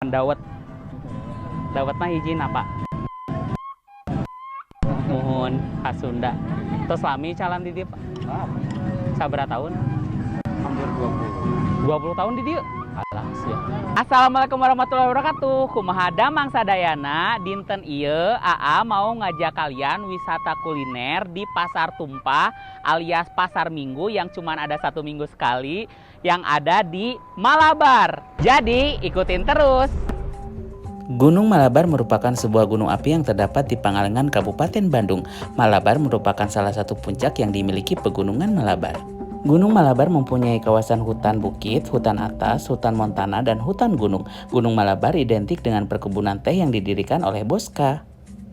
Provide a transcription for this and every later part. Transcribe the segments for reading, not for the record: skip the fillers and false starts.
Dawet. Dawet mah hiji apa? Muhun khas Sunda. Terus lami calan di dia, Pak. Sabaraha tahun? Hampir 20. 20 tahun di dia. Alah sia. Assalamualaikum warahmatullahi wabarakatuh. Kumaha damang sadayana dinten ieu AA mau ngajak kalian wisata kuliner di Pasar Tumpah alias Pasar Minggu yang cuman ada 1 minggu sekali yang ada di Malabar. Jadi ikutin terus. Gunung Malabar merupakan sebuah gunung api yang terdapat di Pangalengan, Kabupaten Bandung. Malabar merupakan salah satu puncak yang dimiliki Pegunungan Malabar. Gunung Malabar mempunyai kawasan hutan bukit, hutan atas, hutan montana, dan hutan gunung. Gunung Malabar identik dengan perkebunan teh yang didirikan oleh Boska.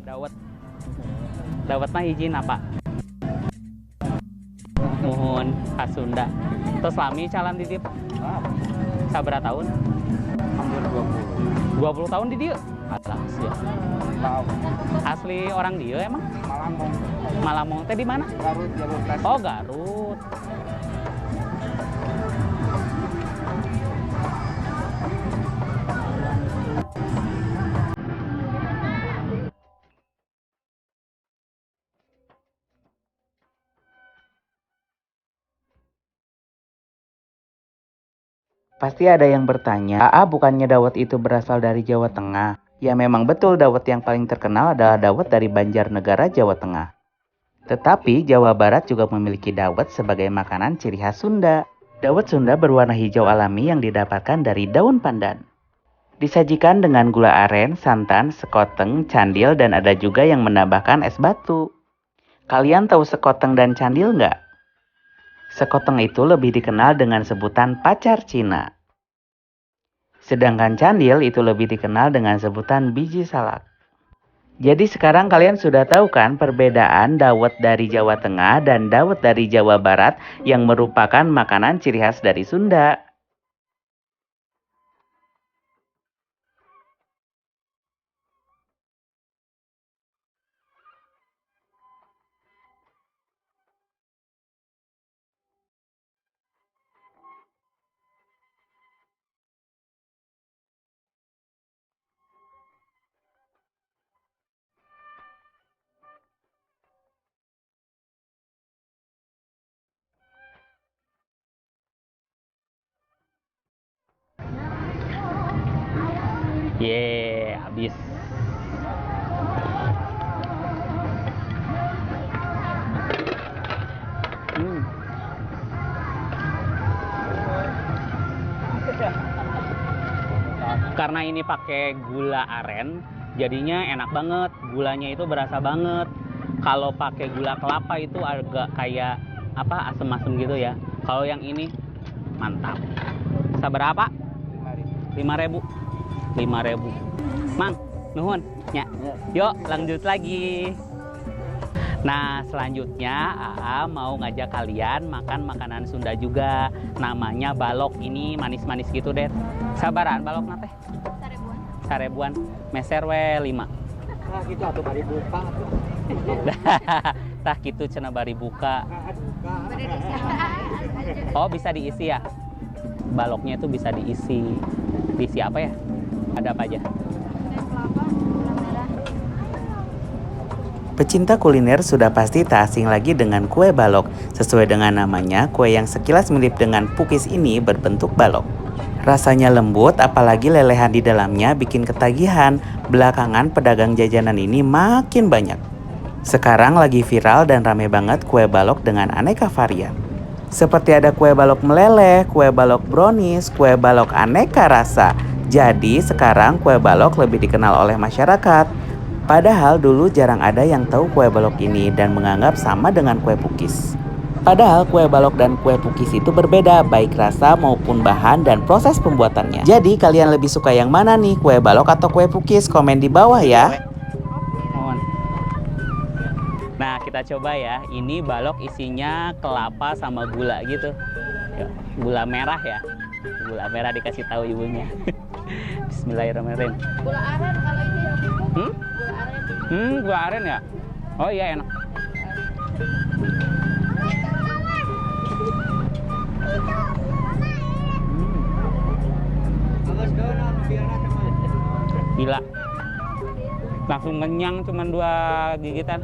Dawet. Dawet mah hiji apa? Muhun khas Sunda. Terus lami calan di dia, Pak. Sabaraha tahun? Hampir 20. 20 tahun di dia. Alah sia. Asli orang dia emang? Malamong. Malamong teh di mana? Garut, jalur tes. Oh, Garut. Pasti ada yang bertanya, bukannya dawet itu berasal dari Jawa Tengah? Ya memang betul, dawet yang paling terkenal adalah dawet dari Banjarnegara, Jawa Tengah. Tetapi Jawa Barat juga memiliki dawet sebagai makanan ciri khas Sunda. Dawet Sunda berwarna hijau alami yang didapatkan dari daun pandan. Disajikan dengan gula aren, santan, sekoteng, candil, dan ada juga yang menambahkan es batu. Kalian tahu sekoteng dan candil nggak? Sekoteng itu lebih dikenal dengan sebutan pacar Cina. Sedangkan candil itu lebih dikenal dengan sebutan biji salak. Jadi sekarang kalian sudah tahu kan perbedaan dawet dari Jawa Tengah dan dawet dari Jawa Barat yang merupakan makanan ciri khas dari Sunda. Yeay, habis. Karena ini pakai gula aren, jadinya enak banget. Gulanya itu berasa banget. Kalau pakai gula kelapa itu agak kayak apa, asem-asem gitu ya. Kalau yang ini mantap. Seberapa? 5.000. 5.000. Mang, nuhun. Ya. Yuk, lanjut lagi. Nah, selanjutnya AA mau ngajak kalian makan makanan Sunda juga. Namanya balok. Ini manis-manis gitu deh. Sabaran balok nate? Sarebuan. Meser we 5. Nah, gitu atuh bari buka. Tah gitu cenah bari buka. Oh, bisa diisi ya? Baloknya itu bisa diisi. Diisi apa ya? Ada apa aja? Pecinta kuliner sudah pasti tak asing lagi dengan kue balok. Sesuai dengan namanya, kue yang sekilas mirip dengan pukis ini berbentuk balok. Rasanya lembut, apalagi lelehan di dalamnya bikin ketagihan. Belakangan pedagang jajanan ini makin banyak. Sekarang lagi viral dan rame banget kue balok dengan aneka varian. Seperti ada kue balok meleleh, kue balok brownies, kue balok aneka rasa. Jadi sekarang kue balok lebih dikenal oleh masyarakat. Padahal dulu jarang ada yang tahu kue balok ini dan menganggap sama dengan kue pukis. Padahal kue balok dan kue pukis itu berbeda, baik rasa maupun bahan dan proses pembuatannya. Jadi kalian lebih suka yang mana nih, kue balok atau kue pukis? Komen di bawah ya. Nah, kita coba ya. Ini balok isinya kelapa sama gula gitu. Gula merah ya. Gula merah dikasih tahu ibunya. Bismillahirrahmanirrahim. Gula aren kalau ini ya. Gula aren. Gula aren ya? Oh iya, enak. Gila. Langsung kenyang cuman 2 gigitan.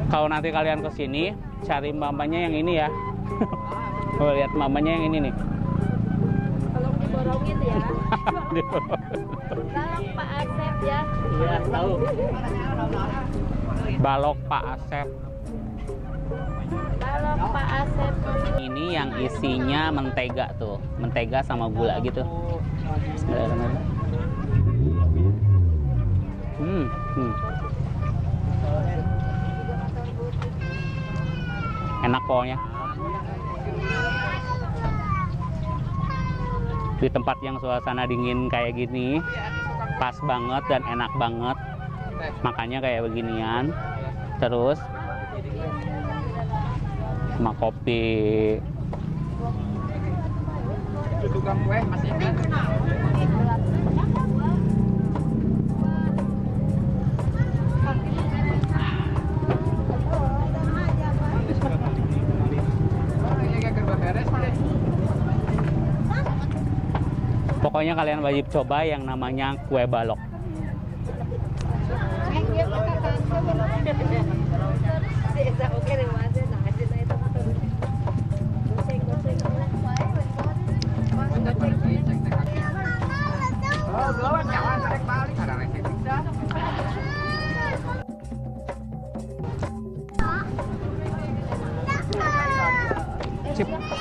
Kalau nanti kalian kesini, cari mamanya yang ini ya. Oh, lihat mamanya yang ini nih. Tolong diborongin ya. Tolong Pak Asep ya. Iya, tahu. Balok Pak Asep. Tolong Pak Asep. Ini yang isinya mentega tuh, mentega sama gula gitu. Bismillahirrahmanirrahim. Enak pokoknya. Di tempat yang suasana dingin kayak gini, pas banget dan enak banget. Makanya kayak beginian. Terus sama kopi. Tukang kue masih kan? Pokoknya kalian wajib coba yang namanya kue balok.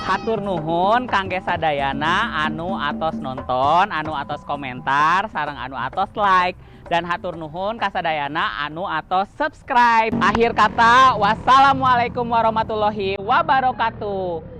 Hatur nuhun kangge sadayana anu atos nonton, anu atos komentar, sareng anu atos like, dan hatur nuhun kasadayana anu atos subscribe. Akhir kata, wassalamualaikum warahmatullahi wabarakatuh.